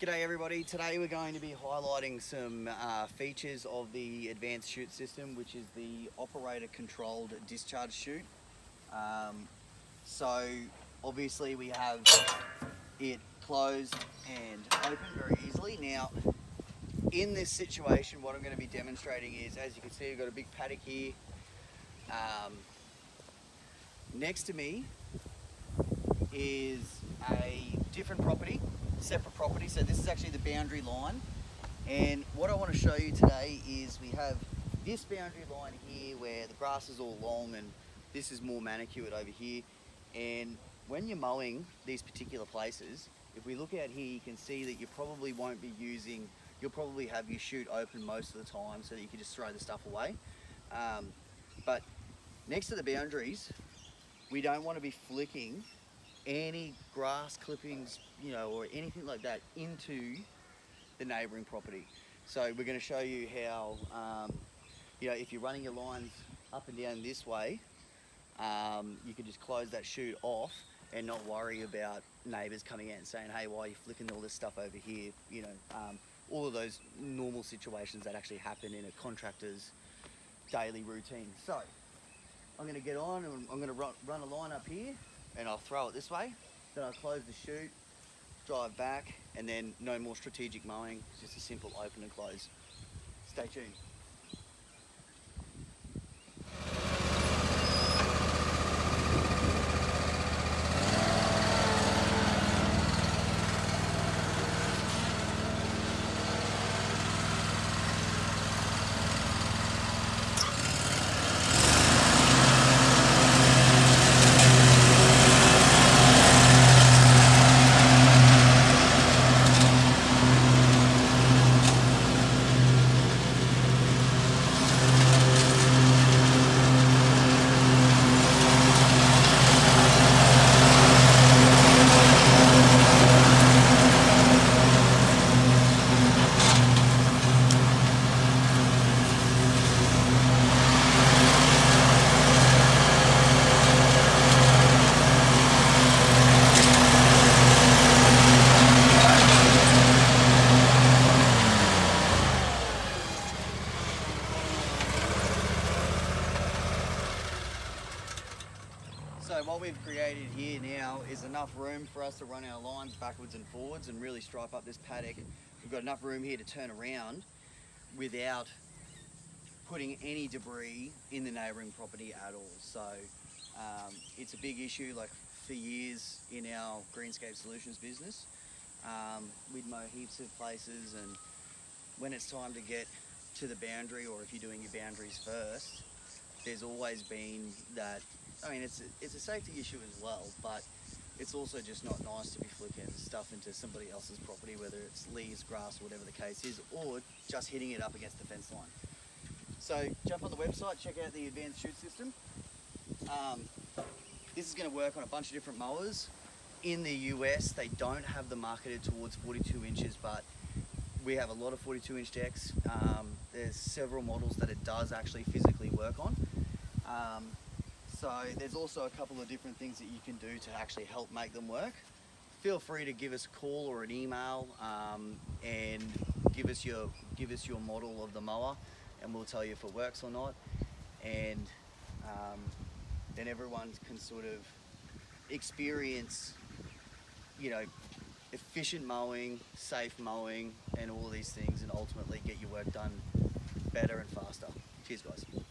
G'day everybody, today we're going to be highlighting some features of the Advanced Chute System, which is the operator controlled discharge chute. So obviously we have it closed and open very easily. Now in this situation what I'm going to be demonstrating is, as you can see, we've got a big paddock here. Next to me is a different property, separate property, so this is actually the boundary line, and what I want to show you today is we have this boundary line here where the grass is all long and this is more manicured over here. And when you're mowing these particular places, if we look out here, you can see that you probably won't be using, you'll probably have your chute open most of the time so that you can just throw the stuff away. But next to the boundaries, we don't want to be flicking any grass clippings, or anything like that into the neighbouring property. So we're going to show you how, if you're running your lines up and down this way, you can just close that chute off and not worry about neighbours coming out and saying, hey, why are you flicking all this stuff over here? All of those normal situations that actually happen in a contractor's daily routine. So I'm going to get on and I'm going to run a line up here, and I'll throw it this way, then I'll close the chute, drive back, and then no more strategic mowing, it's just a simple open and close. Stay tuned. So what we've created here now is enough room for us to run our lines backwards and forwards and really stripe up this paddock. We've got enough room here to turn around without putting any debris in the neighbouring property at all. So it's a big issue. Like for years in our Greenscape Solutions business, we'd mow heaps of places, and when it's time to get to the boundary, or if you're doing your boundaries first, there's always been that, it's a safety issue as well, but it's also just not nice to be flicking stuff into somebody else's property, whether it's leaves, grass, or whatever the case is, or just hitting it up against the fence line. So jump on the website, check out the Advanced Chute System. This is going to work on a bunch of different mowers. In the US, they don't have them marketed towards 42 inches, but we have a lot of 42-inch decks. There's several models that it does actually physically work on. So there's also a couple of different things that you can do to actually help make them work. Feel free to give us a call or an email and give us your model of the mower, and we'll tell you if it works or not. And then everyone can sort of experience, efficient mowing, safe mowing, and all of these things, and ultimately get your work done better and faster. Cheers, guys.